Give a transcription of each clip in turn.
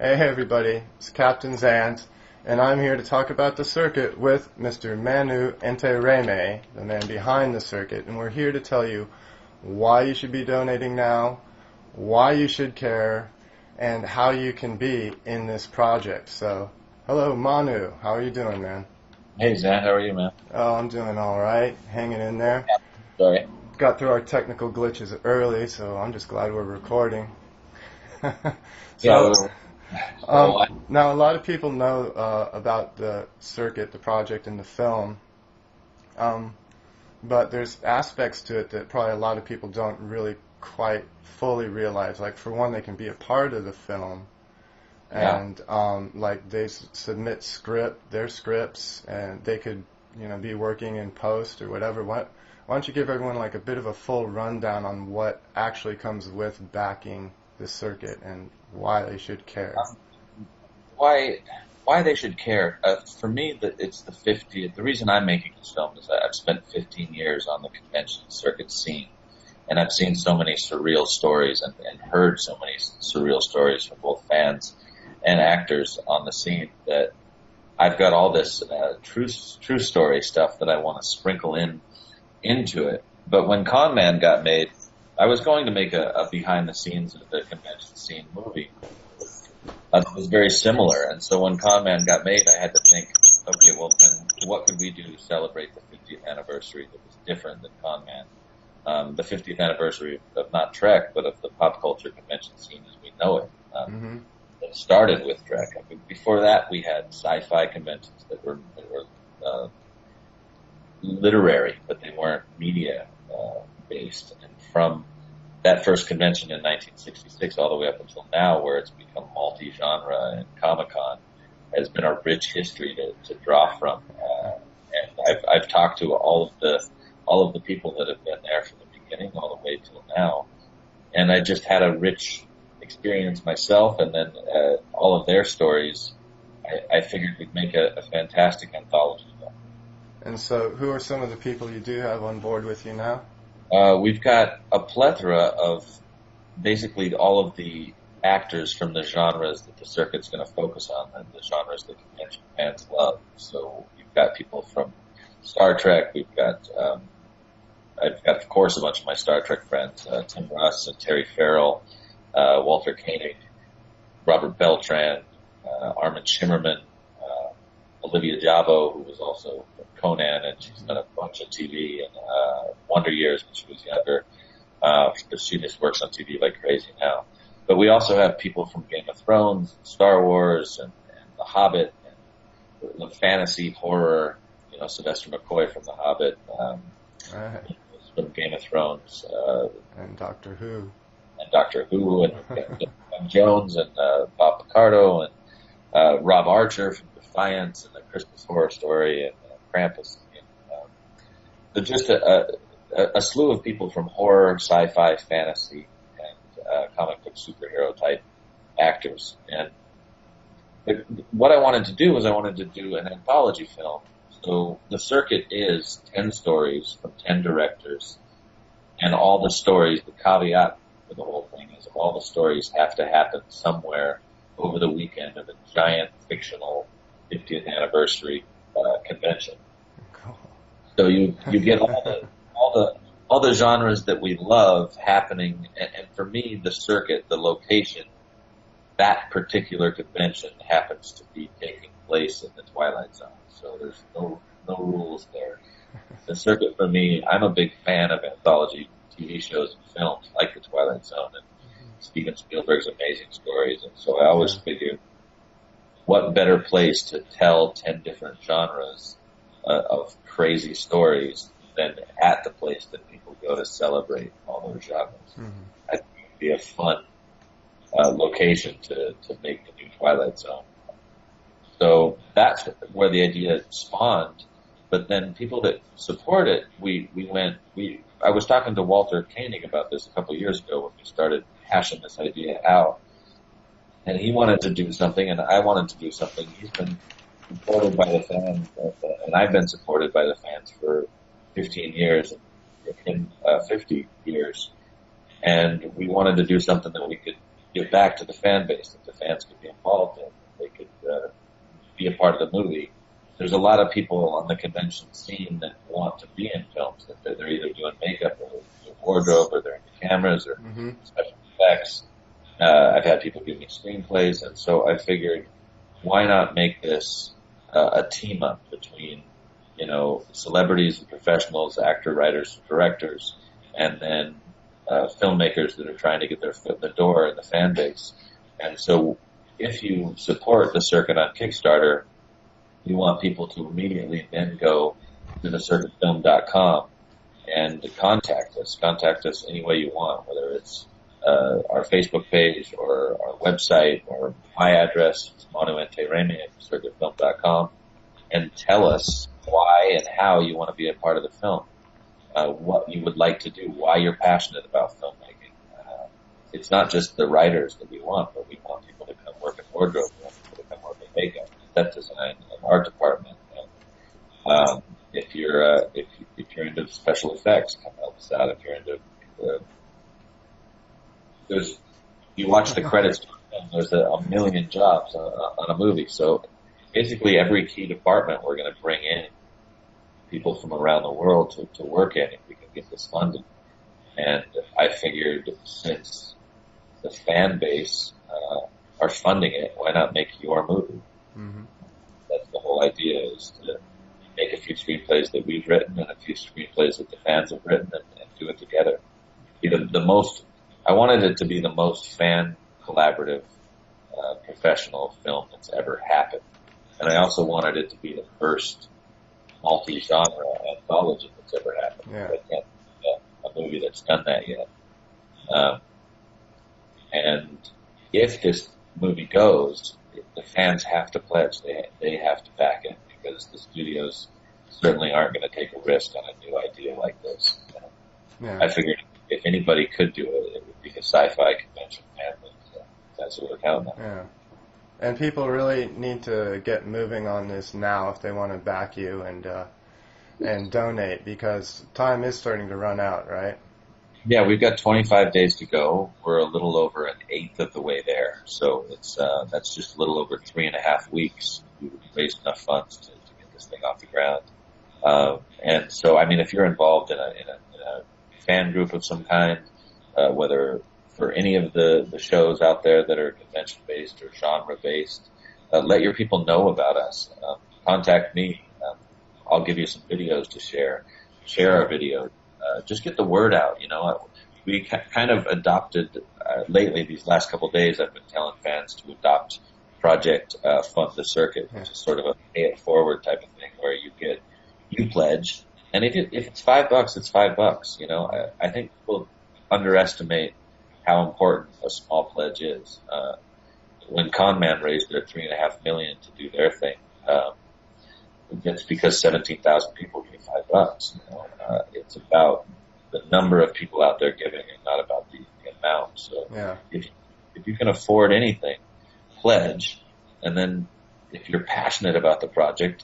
Hey everybody, it's Captain Zant, and I'm here to talk about the circuit with Mr. Manu Intiraymi, the man behind the circuit, and we're here to tell you why you should be donating now, why you should care, and how you can be in this project. So, hello Manu, how are you doing, man? Hey Zan, how are you, man? Oh, I'm doing alright, hanging in there. Sorry. Got through our technical glitches early, so I'm just glad we're recording. So, now, a lot of people know about the circuit, the project, and the film, but there's aspects to it that probably a lot of people don't really quite fully realize. Like, for one, they can be a part of the film, and like they submit their scripts, and they could, be working in post or whatever. Why don't you give everyone like a bit of a full rundown on what actually comes with backing the circuit and why they should care? Why they should care? For me, it's the 50th. The reason I'm making this film is that I've spent 15 years on the convention circuit scene, and I've seen so many surreal stories and heard so many surreal stories from both fans and actors on the scene that I've got all this true story stuff that I want to sprinkle into it. But when Con Man got made, I was going to make a behind the scenes of the convention scene movie. It was very similar, and so when Con Man got made, I had to think, okay, well then, what could we do to celebrate the 50th anniversary that was different than Con Man? The 50th anniversary of not Trek, but of the pop culture convention scene as we know it. It started with Trek. I mean, before that, we had sci-fi conventions that were literary, but they weren't media based. And from that first convention in 1966 all the way up until now, where it's become multi-genre and Comic-Con, has been a rich history to draw from. And I've talked to all of the people that have been there from the beginning all the way till now, and I just had a rich experience myself, and then all of their stories. I figured we'd make a fantastic anthology film. And so, who are some of the people you do have on board with you now? We've got a plethora of basically all of the actors from the genres that the circuit's going to focus on, and the genres that convention fans love. So you've got people from Star Trek. We've got, I've got, of course, a bunch of my Star Trek friends, Tim Russ and Terry Farrell, Walter Koenig, Robert Beltran, Armin Shimmerman, Olivia Jabo, who was also from Conan, and she's done a bunch of TV and Wonder Years when she was younger. She just works on TV like crazy now. But we also have people from Game of Thrones, Star Wars, and The Hobbit, and the fantasy horror. Sylvester McCoy from The Hobbit, from Game of Thrones, and Doctor Who, and Jones, and Bob Picardo, and Rob Archer from Defiance, and the Christmas Horror Story, and Krampus. And, just a slew of people from horror, sci-fi, fantasy, and comic book superhero type actors. And what I wanted to do was I wanted to do an anthology film. So the circuit is 10 stories from 10 directors, and all the stories, the caveat for the whole thing is all the stories have to happen somewhere over the weekend of a giant fictional 50th anniversary convention. Cool. So you get all the genres that we love happening, and for me, the circuit, the location, that particular convention happens to be taking place in the Twilight Zone. So there's no rules there. The circuit for me, I'm a big fan of anthology TV shows and films like the Twilight Zone and Steven Spielberg's amazing stories, and so I always figured, what better place to tell 10 different genres of crazy stories than at the place that people go to celebrate all those genres. I think it would be a fun location to make the new Twilight Zone. So that's where the idea spawned. But then people that support it, I was talking to Walter Koenig about this a couple of years ago when we started hashing this idea out. And he wanted to do something, and I wanted to do something. He's been supported by the fans, and I've been supported by the fans for 15 years, and 50 years. And we wanted to do something that we could give back to the fan base that the fans could be involved in. They could be a part of the movie. There's a lot of people on the convention scene that want to be in films. That they're either doing makeup or doing wardrobe or they're into cameras or special effects. I've had people give me screenplays, and so I figured, why not make this a team up between, celebrities and professionals, actor, writers, directors, and then filmmakers that are trying to get their foot in the door in the fan base. And so if you support the circuit on Kickstarter, we want people to immediately then go to thecircuitfilm.com and contact us. Contact us any way you want, whether it's our Facebook page or our website or my address, Manu Intiraymi at thecircuitfilm.com, and tell us why and how you want to be a part of the film, what you would like to do, why you're passionate about filmmaking. It's not just the writers that we want, but we want people to come work in wardrobe, we want people to come work in makeup, set design, and art department. And, if you're into special effects, come help us out. If you're into you watch the credits, there's a million jobs on a movie. So basically every key department we're going to bring in people from around the world to work in if we can get this funded. And I figured since the fan base are funding it, why not make your movie? Mm-hmm. That's the whole idea, is to make a few screenplays that we've written and a few screenplays that the fans have written and do it together. I wanted it to be the most fan collaborative, professional film that's ever happened. And I also wanted it to be the first multi-genre anthology that's ever happened. Yeah. I can't think of a movie that's done that yet. And if this movie goes, the fans have to pledge. They have to back it, because the studios certainly aren't going to take a risk on a new idea like this. Yeah. I figured if anybody could do it, it would be the Sci-Fi convention family. So that's what we're counting on. Yeah. And people really need to get moving on this now if they want to back you and donate, because time is starting to run out, right? Yeah, we've got 25 days to go. We're a little over an eighth of the way there. So it's that's just a little over 3.5 weeks. We've raised enough funds to get this thing off the ground. And so, I mean, if you're involved in a fan group of some kind, whether for any of the shows out there that are convention-based or genre-based, let your people know about us. Contact me. I'll give you some videos to share. Share our videos. Just get the word out. We kind of adopted lately. These last couple of days, I've been telling fans to adopt Project Fund the Circuit, which is sort of a pay it forward type of thing, where you pledge, and if it's $5, it's $5. I think people underestimate how important a small pledge is. When Con Man raised their $3.5 million to do their thing, it's because 17,000 people gave $5. It's about the number of people out there giving, and not about the amount. So if you can afford anything, pledge, and then if you're passionate about the project,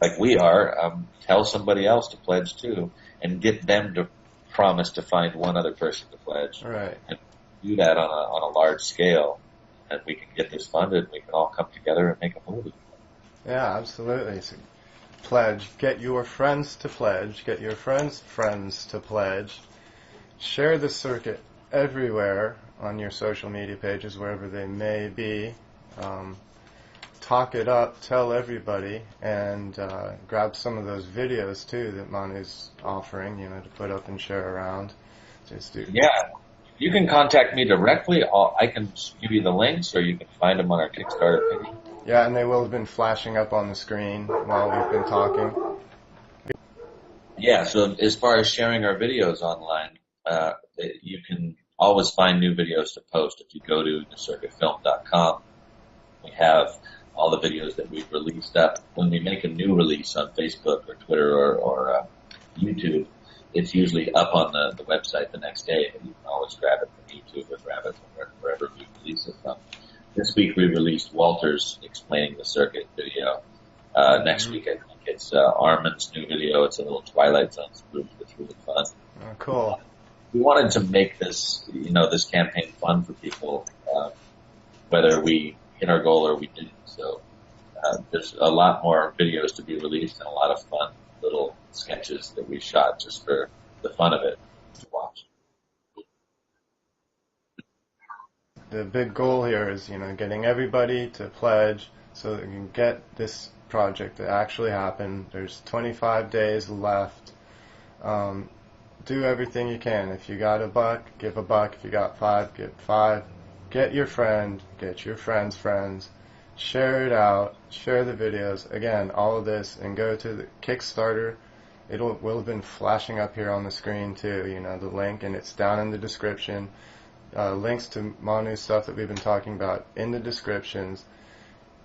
like we are, tell somebody else to pledge too, and get them to promise to find one other person to pledge. Right. And do that on a large scale, and we can get this funded. We can all come together and make a movie. Yeah, absolutely. So pledge. Get your friends to pledge. Get your friends to pledge. Share the circuit everywhere on your social media pages, wherever they may be. Talk it up. Tell everybody, and grab some of those videos too that Manu's offering, to put up and share around. Yeah. You can contact me directly. I can give you the links, or you can find them on our Kickstarter page. Yeah, and they will have been flashing up on the screen while we've been talking. Yeah, so as far as sharing our videos online, you can always find new videos to post. If you go to thecircuitfilm.com, we have all the videos that we've released up. When we make a new release on Facebook or Twitter or YouTube, it's usually up on the website the next day, but you can always grab it from YouTube or grab it from wherever we release it from. This week we released Walter's explaining the circuit video. Next week I think it's Armin's new video. It's a little Twilight Zone spoof that's really fun. Oh, cool. we wanted to make this, this campaign fun for people, whether we hit our goal or we didn't. So there's a lot more videos to be released and a lot of fun little sketches that we shot just for the fun of it to watch. The big goal here is, getting everybody to pledge so that we can get this project to actually happen. There's 25 days left. Do everything you can. If you got $1, give $1. If you got 5, give 5. Get your friend, get your friend's friends, share it out, share the videos. Again, all of this, and go to the Kickstarter. It will have been flashing up here on the screen too, the link, and it's down in the description. Links to Manu's stuff that we've been talking about in the descriptions.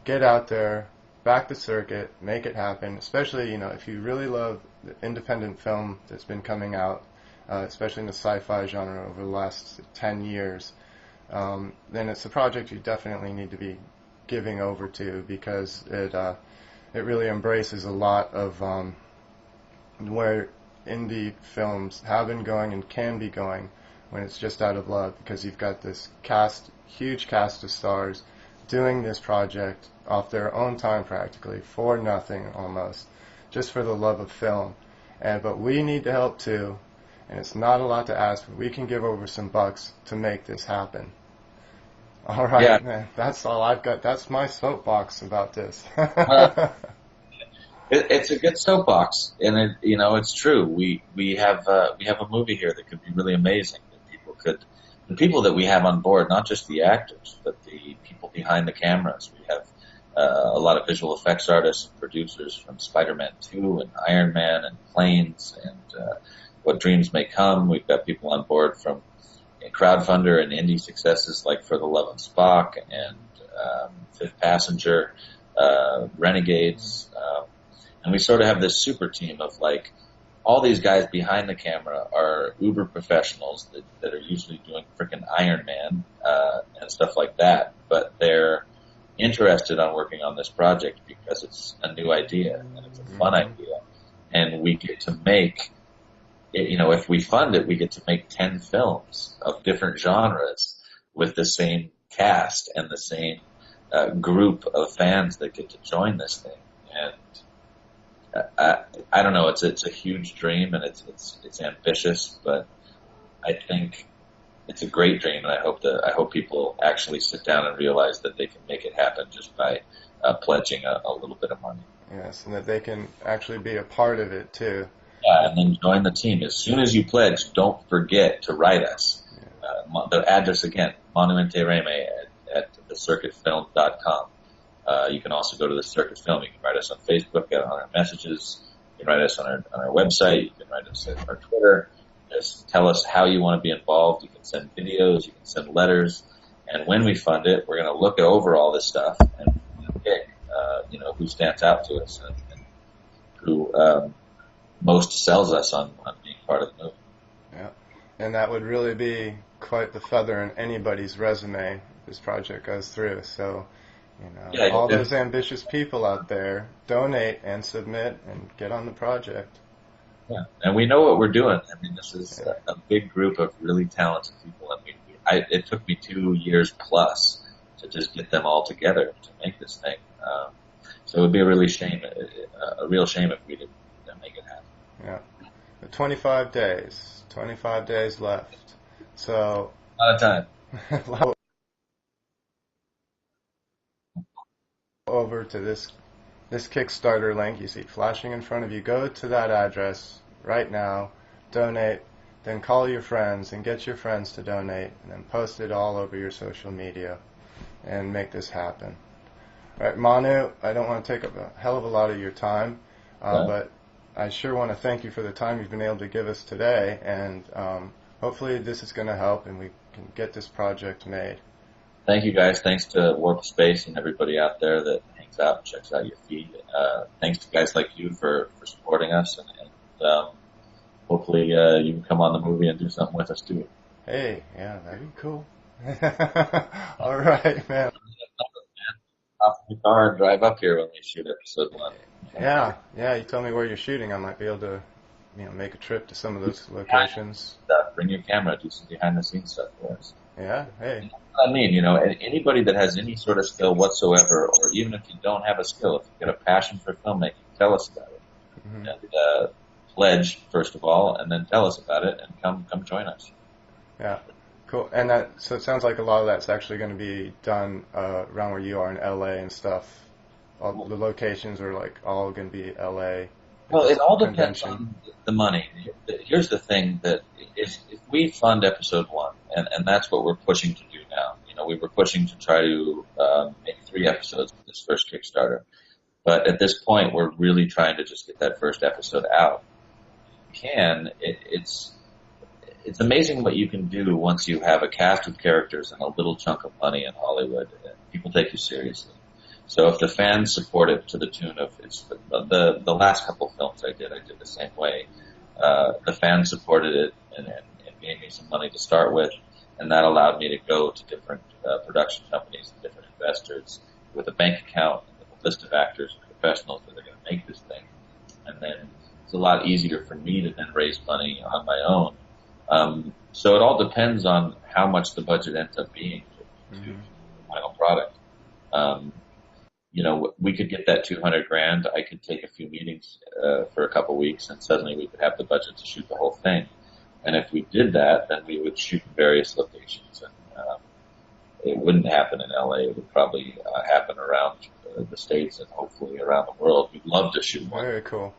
Get out there, back the circuit, make it happen. Especially, if you really love the independent film that's been coming out, especially in the sci-fi genre over the last 10 years, then it's a project you definitely need to be giving over to, because it really embraces a lot of where indie films have been going and can be going when it's just out of love, because you've got this huge cast of stars doing this project off their own time practically, for nothing almost, just for the love of film. But we need the help too, and it's not a lot to ask, but we can give over some bucks to make this happen. All right, yeah. Man, that's all I've got. That's my soapbox about this. It's a good soapbox, and it's true. We have a movie here that could be really amazing. The people that we have on board, not just the actors, but the people behind the cameras. We have a lot of visual effects artists and producers from Spider-Man 2 and Iron Man and Planes and What Dreams May Come. We've got people on board from crowdfunder and indie successes like For the Love of Spock and Fifth Passenger, Renegades, and we sort of have this super team of all these guys behind the camera are uber professionals that are usually doing frickin' Iron Man and stuff like that, but they're interested on working on this project because it's a new idea and it's a fun idea, and we get to make if we fund it, we get to make 10 films of different genres with the same cast and the same group of fans that get to join this thing. And I don't know, it's a huge dream, and it's ambitious, but I think it's a great dream, and I hope people actually sit down and realize that they can make it happen just by pledging a little bit of money. Yes, and that they can actually be a part of it too. Yeah, and then join the team. As soon as you pledge, don't forget to write us. The address again, Manu Intiraymi at thecircuitfilm.com. You can also go to the Circuit Film. You can write us on Facebook, on our messages. You can write us on our website. You can write us on our Twitter. Just tell us how you want to be involved. You can send videos. You can send letters. And when we fund it, we're going to look over all this stuff and pick, who stands out to us and who most sells us on being part of the movie. Yeah, and that would really be quite the feather in anybody's resume if this project goes through. So, all those ambitious people out there, donate and submit and get on the project. Yeah, and we know what we're doing. I mean, this is a big group of really talented people. I mean, it took me 2 years plus to just get them all together to make this thing. So it would be a real shame if we didn't make it happen. Yeah, but 25 days left. So a lot of time. Over to this Kickstarter link you see flashing in front of you. Go to that address right now, donate, then call your friends and get your friends to donate, and then post it all over your social media and make this happen. All right, Manu, I don't want to take up a hell of a lot of your time, but I sure want to thank you for the time you've been able to give us today, and hopefully this is going to help and we can get this project made. Thank you, guys. Thanks to Warp Space and everybody out there that hangs out and checks out your feed. Thanks to guys like you for supporting us, and hopefully you can come on the movie and do something with us too. Hey, yeah, that'd be cool. All right, man. Off the car and drive up here when we shoot episode 1. Yeah, you tell me where you're shooting. I might be able to, make a trip to some of those locations. bring your camera, do some behind the scenes stuff for us. Yeah, hey. You know what I mean, anybody that has any sort of skill whatsoever, or even if you don't have a skill, if you've got a passion for filmmaking, tell us about it. Mm-hmm. And, pledge, first of all, and then tell us about it, and come join us. Yeah, cool. And so it sounds like a lot of that's actually going to be done around where you are in LA and stuff. All the locations are like all going to be LA. Well, it all depends on the money. Here's the thing that is, if we fund episode 1, and that's what we're pushing to do now. We were pushing to try to make 3 episodes of this first Kickstarter. But at this point, we're really trying to just get that first episode out. It's amazing what you can do once you have a cast of characters and a little chunk of money in Hollywood. People take you seriously. So if the fans support it to the tune of the last couple films I did the same way. The fans supported it and gave me some money to start with, and that allowed me to go to different production companies and different investors with a bank account and with a list of actors and professionals that are going to make this thing. And then it's a lot easier for me to then raise money on my own. So it all depends on how much the budget ends up being to the final product. We could get that $200,000. I could take a few meetings for a couple weeks, and suddenly we could have the budget to shoot the whole thing. And if we did that, then we would shoot in various locations. And it wouldn't happen in LA. It would probably happen around the States and hopefully around the world. We'd love to shoot one. Very cool.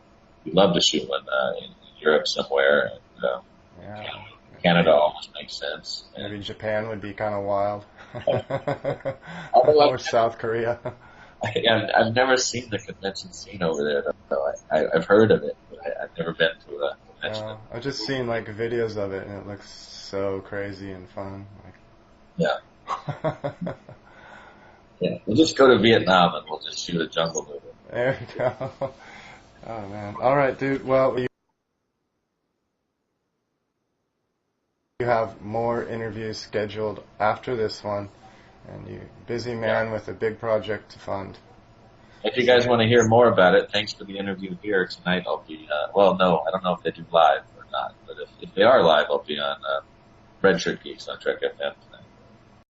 We'd love to shoot one in Europe somewhere. And, Canada almost makes sense. Maybe Japan would be kind of wild. Although or South Korea. I've never seen the convention scene over there, though. I've heard of it, but I've never been to a convention. I've just seen like videos of it, and it looks so crazy and fun. Yeah. Yeah, we'll just go to Vietnam and we'll just shoot a jungle movie. There you go. Oh man. All right, dude. Well, you have more interviews scheduled after this one, and you're a busy man with a big project to fund. If you guys want to hear more about it, thanks for the interview here tonight. I'll be, no, I don't know if they do live or not, but if they are live, I'll be on Red Shirt Geeks on Trek FM.